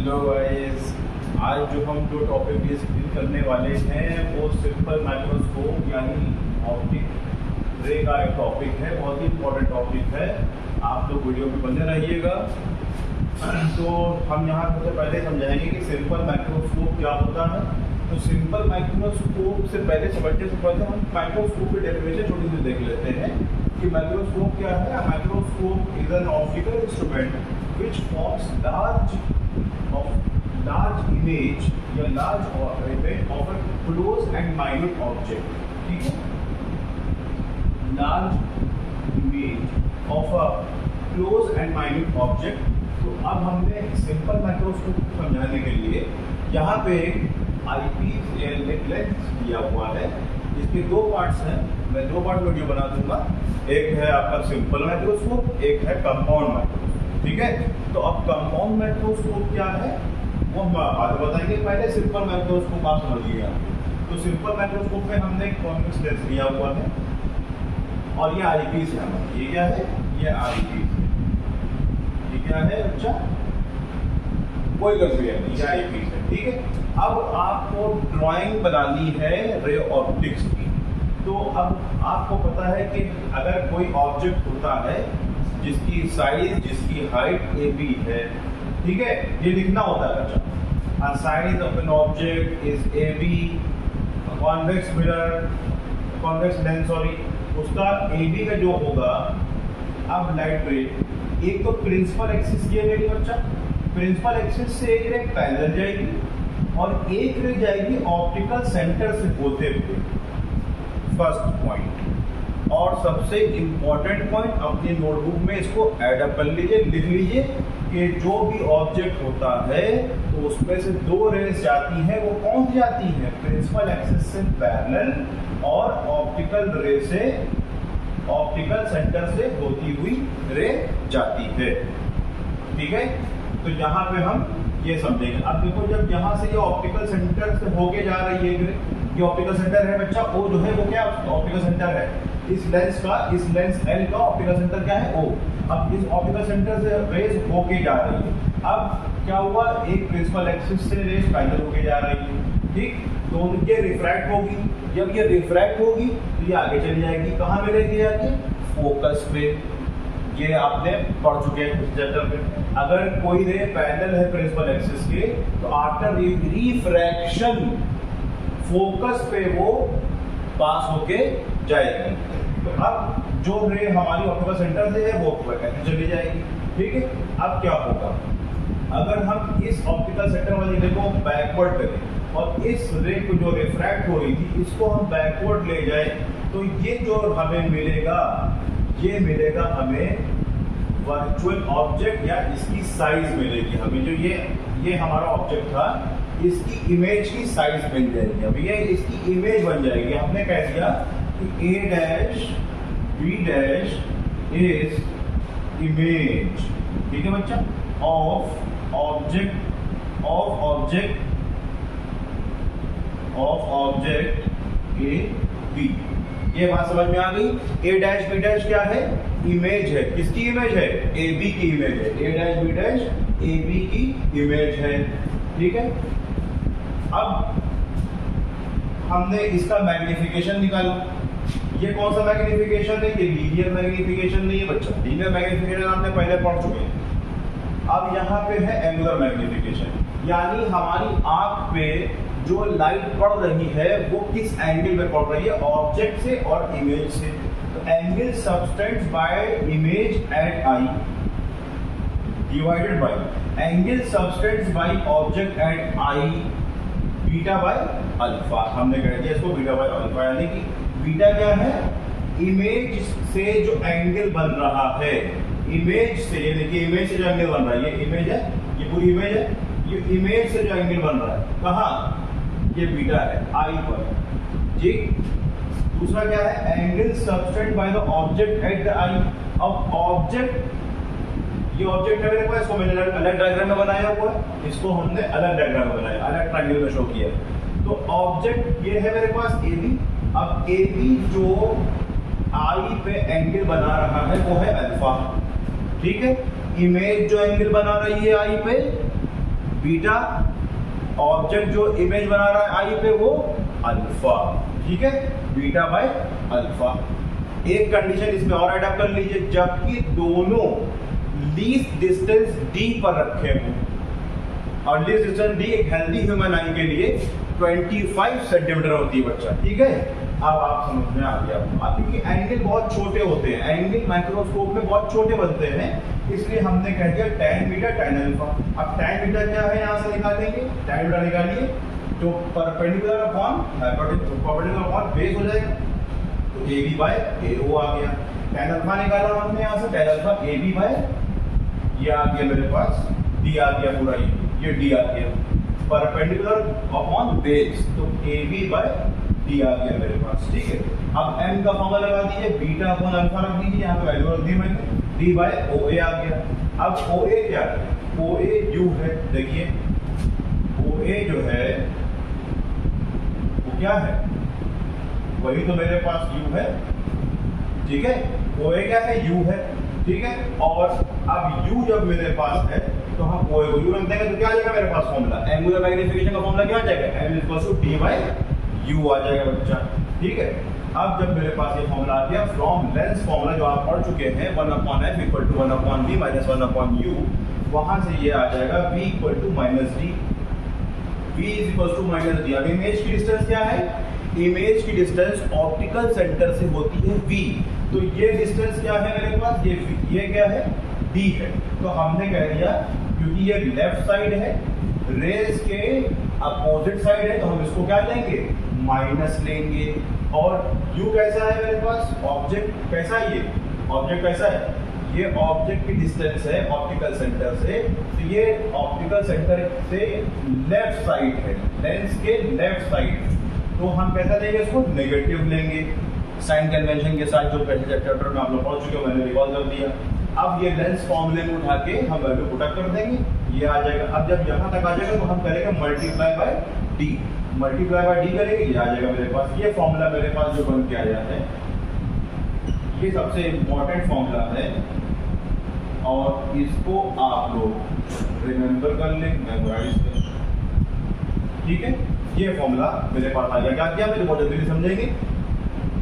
Hello guys, आज जो topic discuss करने वाले हैं वो सिंपल माइक्रोस्कोप यानी ऑप्टिक रे का एक टॉपिक है। बहुत ही इम्पोर्टेंट टॉपिक है। आप लोग वीडियो में बने रहिएगा। तो हम यहाँ सबसे पहले समझाएंगे कि सिंपल माइक्रोस्कोप क्या होता है। तो सिंपल माइक्रोस्कोप से पहले समझने से पहले हम माइक्रोस्कोप की डेफिनेशन छोटी सी देख लेते हैं कि माइक्रोस्कोप क्या है। Microscope is an optical instrument which forms large image या large image of a close and minute object। ठीक है, large image of a close and minute object। तो अब हमने सिंपल माइक्रोस्कोप को समझाने के लिए यहाँ पे एक आईपीस लेंस दिया हुआ है। इसके दो पार्ट्स हैं, मैं दो पार्ट वीडियो बना दूंगा। एक है आपका सिंपल माइक्रोस्कोप, एक है कंपाउंड माइक्रोस्कोप। ठीक है, तो अब कंपाउंड माइक्रोस्कोप क्या है वो हम बाद में बताएंगे। पहले सिंपल माइक्रोस्कोप आप समझिए। तो सिंपल माइक्रोस्कोप में हमने कॉन्वेक्स लेंस लिया हुआ है और ये आईपीस है हमारा। ये क्या है? ये आईपीस है। ये क्या है? अच्छा, कोई कंफ्यूजन नहीं, ये आईपीस है। ठीक है, अब आपको ड्राइंग बनानी है रे ऑप्टिक्स की। तो अब आपको पता है कि अगर कोई ऑब्जेक्ट होता है जिसकी साइज, जिसकी हाइट ए बी है, ठीक है, ये लिखना होता है। अच्छा, size of an object is A B, convex mirror, convex lens sorry, उसका ए बी का जो होगा। अब लाइट रे, एक तो प्रिंसिपल एक्सिस ये मेरी बच्चा, प्रिंसिपल एक्सिस से एक रे पैरेलल जाएगी और एक रे जाएगी ऑप्टिकल सेंटर से होते हुए। First point. और सबसे इंपॉर्टेंट पॉइंट, अपनी नोटबुक में इसको ऐड अप कर लीजिए, लिख लीजिए कि जो भी ऑब्जेक्ट होता है तो उसमें से दो रेस जाती हैं। वो कौन सी जाती है? प्रिंसिपल एक्सिस से पैरेलल और ऑप्टिकल रे से, ऑप्टिकल सेंटर से होती हुई रे जाती है। ठीक है, तो यहाँ पे हम ये समझेंगे। अब देखो, जब यहाँ से ये ऑप्टिकल सेंटर से होके जा रही है, ये ऑप्टिकल सेंटर है बच्चा, ओ जो है वो क्या ऑप्टिकल सेंटर है। इस लेंस L का ऑप्टिकल सेंटर क्या है? O। अब इस ऑप्टिकल सेंटर से रेज होके जा रही है। अब क्या हुआ? एक प्रिंसिपल एक्सिस से रेज पैरेलल होके जा रही है। ठीक, तो ये रिफ्रैक्ट होगी। जब ये रिफ्रैक्ट होगी तो ये आगे चली जाएगी। कहाँ मिलेगी? जाके फोकस पे। ये आपने पढ़ चुके हैं कुछ चैप्टर में। अगर कोई रे पैरेलल है प्रिंसिपल एक्सिस के तो आफ्टर रिफ्रैक्शन फोकस पे वो पास होके जाएगी। तो अब जो रे हमारी ऑप्टिकल सेंटर से है वो ऐसे चली जाएगी। ठीक है, अब क्या होगा? अगर हम इस ऑप्टिकल सेंटर वाली रे को बैकवर्ड करें और इस रे को जो रिफ्रैक्ट हो रही थी इसको हम बैकवर्ड ले जाए तो ये जो हमें मिलेगा, ये मिलेगा हमें वर्चुअल ऑब्जेक्ट या इसकी साइज मिलेगी हमें। जो ये हमारा ऑब्जेक्ट था, इसकी इमेज की साइज मिल जाएगी। अब ये इसकी इमेज बन जाएगी। हमने कह दिया कि A dash B dash is image, ठीक है बच्चा, ऑफ ऑब्जेक्ट A B। ये बात समझ में आ गई? A डैश B डैश क्या है? इमेज है। किसकी इमेज है? A B की इमेज है। A dash B dash A B की इमेज है। ठीक है, अब हमने इसका मैग्निफिकेशन निकाला। ये कौन सा मैग्निफिकेशन है? ये लीनियर मैग्निफिकेशन नहीं है बच्चा। लीनियर मैग्निफिकेशन आपने पहले पढ़ चुके हैं। अब यहाँ पे है एंगुलर मैग्निफिकेशन, यानी हमारी आंख पे जो लाइट पड़ रही है वो किस एंगल में पड़ रही है? ऑब्जेक्ट से और इमेज से। तो angle subtended by image at eye divided by angle subtended by object at eye beta by alpha. हमने कह दिया इसको बीटा बाय अल्फा, यानी कि बीटा क्या है? इमेज से जो एंगल बन रहा है, इमेज से, ये देखिए इमेज से जो एंगल बन रहा है, ये इमेज है, ये पूरी इमेज है। ये इमेज से जो एंगल बन रहा है कहाँ? ये बीटा है आई पर। ठीक, दूसरा क्या है? Angle subtended by the object at the eye. अब ऑब्जेक्ट, ये ऑब्जेक्ट है मेरे पास, इसको मैंने अलग डायग्राम में बनाया हुआ है, इसको हमने अलग डायग्राम में बनाया, अलग ट्रायंगल में शो किया। तो ऑब्जेक्ट ये है मेरे पास ए बी। अब ए बी जो आई पे एंगल बना रहा है वो है अल्फा। ठीक है, इमेज जो एंगल बना रही है आई पे बीटा, ऑब्जेक्ट जो इमेज बना रहा है आई पे वो अल्फा, ठीक है, बीटा बाय अल्फा। एक कंडीशन इसमें और अडॉप्ट कर लीजिए, जबकि दोनों लीस्ट डिस्टेंस डी पर रखे हों, और लीस्ट डिस्टेंस डी एक हेल्दी ह्यूमन आई के लिए 25 सेंटीमीटर होती है बच्चा, ठीक है। अब आप समझ में आ गया, अब क्योंकि एंगल बहुत छोटे होते हैं, एंगल माइक्रोस्कोप में बहुत छोटे बनते हैं, इसलिए हमने कह दिया tan बीटा tan अल्फा। अब tan बीटा क्या है, यहाँ से निकालेंगे, tan बीटा निकालिए तो perpendicular upon perpendicular upon base हो जाएगा, तो ए बी बाय ए ओ आ गया। tan अल्फा निकाला हमने यहाँ से, tan alpha A B by, ये आ गया मेरे पास, डी आ गया पूरा, ये डी आ गया, परपेंडिकुलर अपॉन बेस, तो ए बी बाय डी आ गया मेरे पास, ठीक है। अब m का फॉर्मूला लगा दीजिए, बीटा अपॉन अल्फा रख दीजिए, यहाँ पे वैल्यू रख दी मैंने, डी बाय ओ ए आ गया। अब ओ ए क्या है, ओ ए यू है, देखिए ओ ए जो है वो क्या है, वही तो मेरे पास यू है, ठीक है, ओ ए क्या है, यू है, ठीक है। और अब u जब मेरे पास है तो हम ओ ए को यू रख देंगे, तो क्या आ जाएगा मेरे पास फॉर्मूला, एंगुलर मैग्नीफिकेशन का फॉर्मूला क्या आ जाएगा, m equal to D by U आ जाएगा बच्चा, ठीक है। अब जब मेरे पास ये फॉर्मूला आ गया फ्रॉम लेंस फॉर्मूला जो आप पढ़ चुके हैं, 1/f equal to 1/v minus 1/u, वहां से ये आ जाएगा v equal to minus D, v is equal to minus D. अब इमेज की डिस्टेंस क्या है, इमेज की डिस्टेंस ऑप्टिकल सेंटर से होती है v, तो ये डिस्टेंस क्या है मेरे पास, ये क्या है, d है। तो हमने कह दिया क्योंकि ये लेफ्ट साइड है, रेज के अपोजिट साइड है, तो हम इसको क्या लेंगे, माइनस लेंगे। और u कैसा है मेरे पास, ऑब्जेक्ट कैसा है, ये ऑब्जेक्ट कैसा है, ये ऑब्जेक्ट की डिस्टेंस है ऑप्टिकल सेंटर से, तो ये ऑप्टिकल सेंटर से लेफ्ट साइड है, लेंस के लेफ्ट साइड, तो हम कैसा लेंगे इसको, नेगेटिव लेंगे, साइन कन्वेंशन के साथ, जो पहले चैप्टर में आप लोग पढ़ चुके हो, मैंने रिकॉल कर दिया। अब ये लेंस फॉर्मूले में उठा के हम वैल्यू पुट कर देंगे, ये आ जाएगा। अब जब यहाँ तक आ जाएगा तो हम करेंगे multiply by D, multiply by D करेंगे, ये आ जाएगा मेरे पास, ये फॉर्मूला मेरे पास जो बन के आ जाता है, ये सबसे इम्पोर्टेंट फॉर्मूला है, और इसको आप लोग रिमेंबर कर लें, मेमोराइज करें, ठीक है। ये फॉर्मूला मेरे पास आ गया, क्या किया मेरे बहुत जल्दी समझेंगे।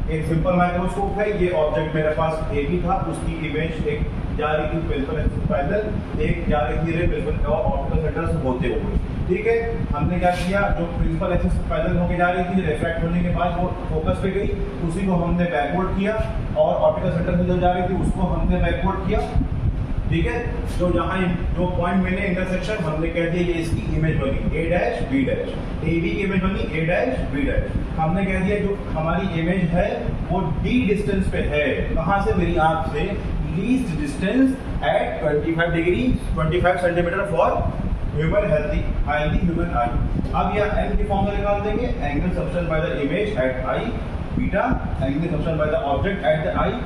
एक सिंपल माइक्रोस्कोप है, ये ऑब्जेक्ट मेरे पास ए बी था, उसकी इमेज एक जा रही थी प्रिंसिपल एक्सिस पैरेलल, एक जा रही थी रे प्रिंसिपल और ऑप्टिकल सेंटर से होते हुए, ठीक है। हमने क्या किया, जो प्रिंसिपल एक्सिस पैरेलल होके जा रही थी, रिफ्रैक्ट होने के बाद वो फोकस पे गई, उसी को हमने बैकवर्ड किया, और ऑप्टिकल सेंटर से जो जा रही थी उसको हमने बैकवर्ड किया, ठीक है। जो जहाँ जो पॉइंट मिले इंटरसेक्शन, हमने कह दिया ये इसकी इमेज बनी A dash B dash, A B की इमेज बनी ए डैश बी डैश। हमने कह दिया जो हमारी इमेज है वो डी डिस्टेंस पे है, कहाँ से, मेरी आंख से, least distance at 25 degree 25 centimetre for human healthy human eye. अब यह एंगल की फॉर्मूला निकाल देंगे, angle subtended by the image at eye beta, angle subtended by the object at the eye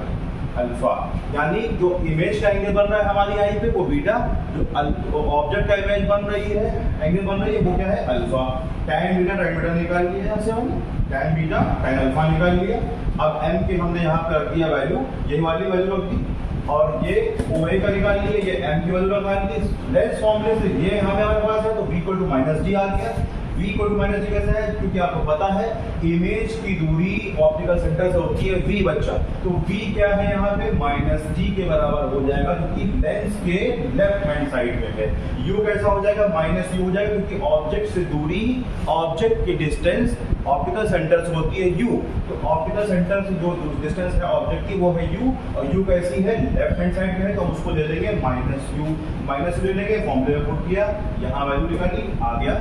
alpha, यानी जो इमेज का एंगल बन रहा है हमारी आई पे वो बीटा, जो ऑब्जेक्ट का इमेज बन रही है, एंगल बन रही है, वो क्या है, अल्फा। tan बीटा निकाल लिया यहाँ से हमने, tan बीटा tan अल्फा निकाल लिया। अब m की हमने यहाँ पे रख दिया वैल्यू, यही वाली वैल्यू रख दी, और ये OA का निकाल लिया, ये m की वैल्यू निकाल ली। लेंस फॉर्मूले से ये हमारे पास है, तो v equal to minus D आ गया। v equal to minus D कैसे है, क्योंकि आपको पता है इमेज की दूरी ऑप्टिकल सेंटर से होती है v बच्चा, तो v क्या है यहाँ पे, माइनस डी के बराबर हो जाएगा, क्योंकि लेंस के लेफ्ट हैंड साइड में है। u कैसा हो जाएगा, माइनस u हो जाएगा, क्योंकि ऑब्जेक्ट से दूरी, ऑब्जेक्ट की डिस्टेंस ऑप्टिकल सेंटर से होती है u, तो ऑप्टिकल सेंटर से जो डिस्टेंस है ऑब्जेक्ट की वो है u, और u कैसी है, लेफ्ट हैंड साइड में है, तो हम उसको ले लेंगे माइनस u ले लेंगे, फॉर्मूले में पुट किया, यहाँ वैल्यू निकाली, आ गया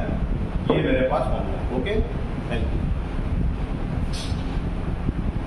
ये मेरे पास फॉर्मूला। Okay, thank you.